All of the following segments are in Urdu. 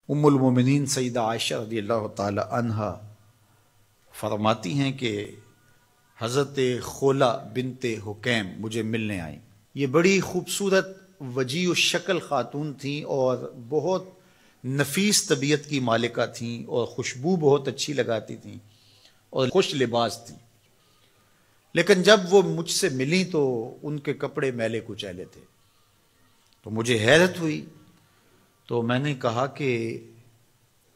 ام المومنین سیدہ عائشہ رضی اللہ تعالی عنہا فرماتی ہیں کہ حضرت خولہ بنت حکیم مجھے ملنے آئیں۔ یہ بڑی خوبصورت وجیع الشکل خاتون تھیں اور بہت نفیس طبیعت کی مالکہ تھیں اور خوشبو بہت اچھی لگاتی تھیں اور خوش لباس تھیں، لیکن جب وہ مجھ سے ملیں تو ان کے کپڑے میلے کچیلے تھے، تو مجھے حیرت ہوئی۔ تو میں نے کہا کہ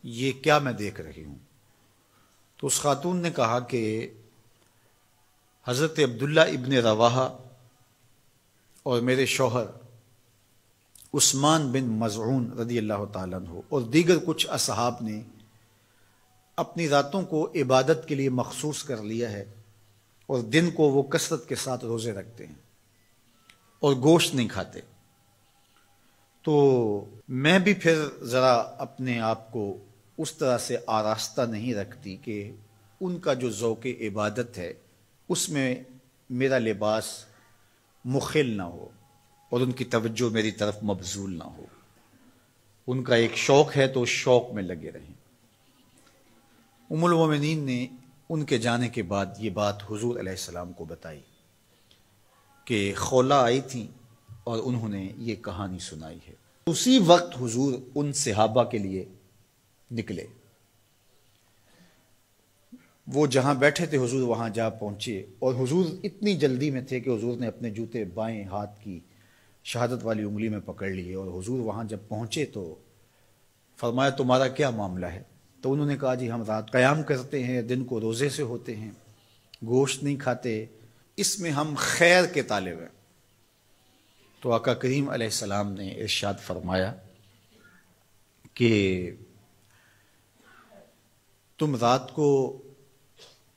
یہ کیا میں دیکھ رہی ہوں؟ تو اس خاتون نے کہا کہ حضرت عبداللہ ابن رواحہ اور میرے شوہر عثمان بن مظعون رضی اللہ تعالیٰ عنہ اور دیگر کچھ اصحاب نے اپنی راتوں کو عبادت کے لیے مخصوص کر لیا ہے اور دن کو وہ کثرت کے ساتھ روزے رکھتے ہیں اور گوشت نہیں کھاتے۔ تو میں بھی پھر ذرا اپنے آپ کو اس طرح سے آراستہ نہیں رکھتی کہ ان کا جو ذوق عبادت ہے اس میں میرا لباس مخل نہ ہو اور ان کی توجہ میری طرف مبذول نہ ہو۔ ان کا ایک شوق ہے تو اس شوق میں لگے رہیں۔ ام المومنین نے ان کے جانے کے بعد یہ بات حضور علیہ السلام کو بتائی کہ خولہ آئی تھیں اور انہوں نے یہ کہانی سنائی ہے۔ اسی وقت حضور ان صحابہ کے لیے نکلے، وہ جہاں بیٹھے تھے حضور وہاں جا پہنچے، اور حضور اتنی جلدی میں تھے کہ حضور نے اپنے جوتے بائیں ہاتھ کی شہادت والی انگلی میں پکڑ لیے، اور حضور وہاں جب پہنچے تو فرمایا تمہارا کیا معاملہ ہے؟ تو انہوں نے کہا جی ہم رات قیام کرتے ہیں، دن کو روزے سے ہوتے ہیں، گوشت نہیں کھاتے، اس میں ہم خیر کے طالب ہیں۔ تو آقا کریم علیہ السلام نے ارشاد فرمایا کہ تم رات کو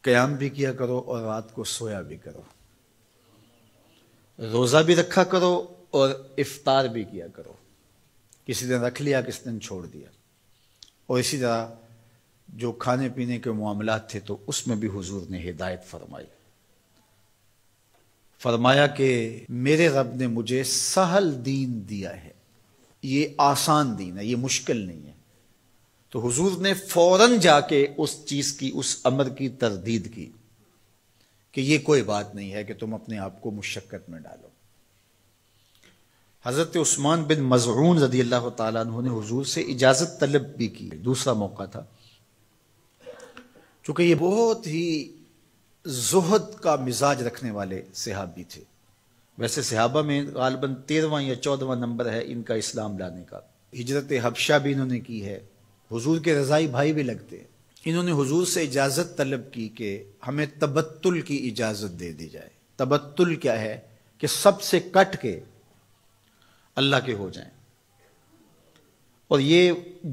قیام بھی کیا کرو اور رات کو سویا بھی کرو، روزہ بھی رکھا کرو اور افطار بھی کیا کرو، کسی دن رکھ لیا کسی دن چھوڑ دیا، اور اسی طرح جو کھانے پینے کے معاملات تھے تو اس میں بھی حضور نے ہدایت فرمائی۔ فرمایا کہ میرے رب نے مجھے سہل دین دیا ہے، یہ آسان دین ہے، یہ مشکل نہیں ہے۔ تو حضور نے فوراً جا کے اس چیز کی، اس امر کی تردید کی کہ یہ کوئی بات نہیں ہے کہ تم اپنے آپ کو مشقت میں ڈالو۔ حضرت عثمان بن مظعون رضی اللہ تعالیٰ عنہ نے حضور سے اجازت طلب بھی کی، دوسرا موقع تھا، چونکہ یہ بہت ہی زہد کا مزاج رکھنے والے صحابی تھے۔ ویسے صحابہ میں غالباً 13واں یا 14واں نمبر ہے ان کا اسلام لانے کا۔ ہجرت حبشہ بھی انہوں نے کی ہے، حضور کے رضائی بھائی بھی لگتے ہیں۔ انہوں نے حضور سے اجازت طلب کی کہ ہمیں تبتل کی اجازت دے دی جائے۔ تبتل کیا ہے؟ کہ سب سے کٹ کے اللہ کے ہو جائیں، اور یہ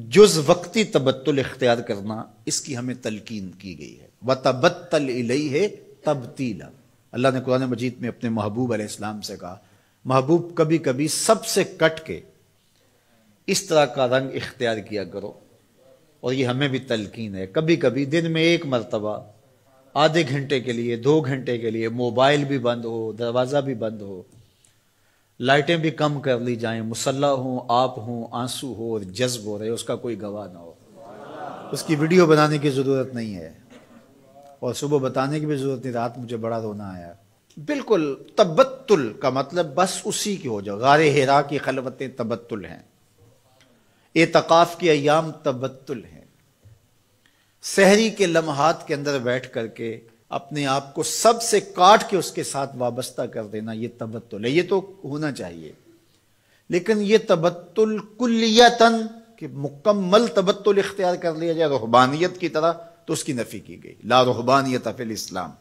جز وقتی تبتل اختیار کرنا اس کی ہمیں تلقین کی گئی ہے۔ وَتَبَتَّلْ إِلَيْهِ تَبْتِيلًا، اللہ نے قرآن مجید میں اپنے محبوب علیہ السلام سے کہا محبوب کبھی کبھی سب سے کٹ کے اس طرح کا رنگ اختیار کیا کرو، اور یہ ہمیں بھی تلقین ہے۔ کبھی کبھی دن میں ایک مرتبہ آدھے گھنٹے کے لیے، 2 گھنٹے کے لیے موبائل بھی بند ہو، دروازہ بھی بند ہو، لائٹیں بھی کم کر لی جائیں، مسلح ہوں، آپ ہوں، آنسو ہو اور جذب ہو رہے، اس کا کوئی گواہ نہ ہو، اس کی ویڈیو بنانے کی ضرورت نہیں ہے، اور صبح بتانے کی بھی ضرورت نہیں رات مجھے بڑا رونا آیا۔ بالکل تبتل کا مطلب بس اسی کی ہو جاؤ۔ غار حرا کی خلوتیں تبتل ہیں، اعتکاف کے ایام تبتل ہیں، سحری کے لمحات کے اندر بیٹھ کر کے اپنے آپ کو سب سے کاٹ کے اس کے ساتھ وابستہ کر دینا، یہ تبتل ہے۔ یہ تو ہونا چاہیے، لیکن یہ تبتل کلیتاً کہ مکمل تبتل اختیار کر لیا جائے رہبانیت کی طرح، تو اس کی نفی کی گئی۔ لا رہبانیت فی الاسلام،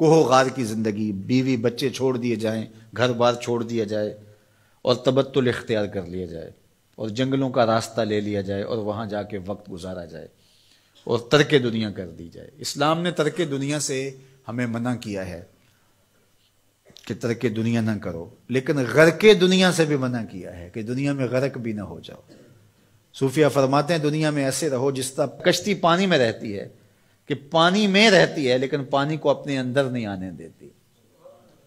کوہ غار کی زندگی، بیوی بچے چھوڑ دیے جائیں، گھر بار چھوڑ دیا جائے اور تبتل اختیار کر لیا جائے، اور جنگلوں کا راستہ لے لیا جائے اور وہاں جا کے وقت گزارا جائے اور ترک دنیا کر دی جائے۔ اسلام نے ترک دنیا سے ہمیں منع کیا ہے کہ ترک دنیا نہ کرو، لیکن غرق دنیا سے بھی منع کیا ہے کہ دنیا میں غرق بھی نہ ہو جاؤ۔ صوفیہ فرماتے ہیں دنیا میں ایسے رہو جس طرح کشتی پانی میں رہتی ہے، کہ پانی میں رہتی ہے لیکن پانی کو اپنے اندر نہیں آنے دیتی،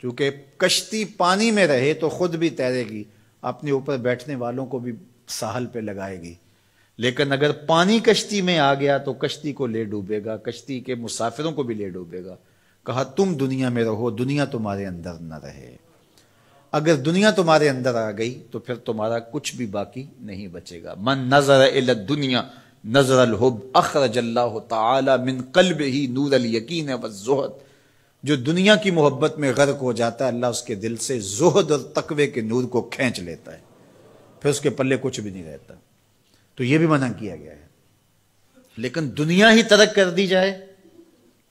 کیونکہ کشتی پانی میں رہے تو خود بھی تیرے گی، اپنے اوپر بیٹھنے والوں کو بھی ساحل پہ لگائے گی، لیکن اگر پانی کشتی میں آ گیا تو کشتی کو لے ڈوبے گا، کشتی کے مسافروں کو بھی لے ڈوبے گا۔ کہا تم دنیا میں رہو، دنیا تمہارے اندر نہ رہے۔ اگر دنیا تمہارے اندر آ گئی تو پھر تمہارا کچھ بھی باقی نہیں بچے گا۔ من نظر الی الدنیا نظر الحب اخرج اللہ تعالی من قلبہ نور الیقین والزہد۔ جو دنیا کی محبت میں غرق ہو جاتا ہے، اللہ اس کے دل سے زہد اور تقوی کے نور کو کھینچ لیتا ہے، پھر اس کے پلے کچھ بھی نہیں رہتا۔ تو یہ بھی منع کیا گیا ہے۔ لیکن دنیا ہی ترک کر دی جائے،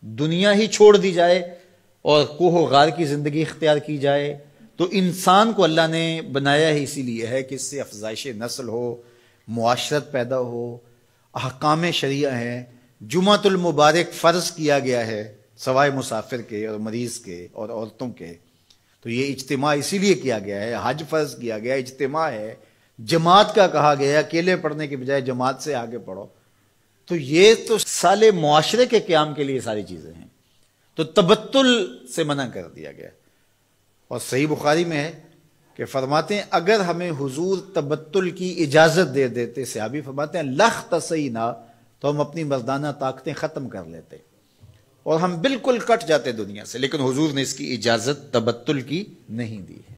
دنیا ہی چھوڑ دی جائے اور کوہ و غار کی زندگی اختیار کی جائے، تو انسان کو اللہ نے بنایا ہی اسی لیے ہے کہ اس سے افزائش نسل ہو، معاشرت پیدا ہو، احکام شریعہ ہیں۔ جمعۃ المبارک فرض کیا گیا ہے سوائے مسافر کے اور مریض کے اور عورتوں کے، تو یہ اجتماع اسی لیے کیا گیا ہے۔ حج فرض کیا گیا، اجتماع ہے۔ جماعت کا کہا گیا ہے، اکیلے پڑھنے کے بجائے جماعت سے آگے پڑھو۔ تو یہ تو سالے معاشرے کے قیام کے لیے ساری چیزیں ہیں، تو تبتل سے منع کر دیا گیا۔ اور صحیح بخاری میں ہے کہ فرماتے ہیں اگر ہمیں حضور تبتل کی اجازت دے دیتے، صحابی فرماتے ہیں لختصینا، تو ہم اپنی مردانہ طاقتیں ختم کر لیتے اور ہم بالکل کٹ جاتے دنیا سے، لیکن حضور نے اس کی اجازت تبتل کی نہیں دی ہے۔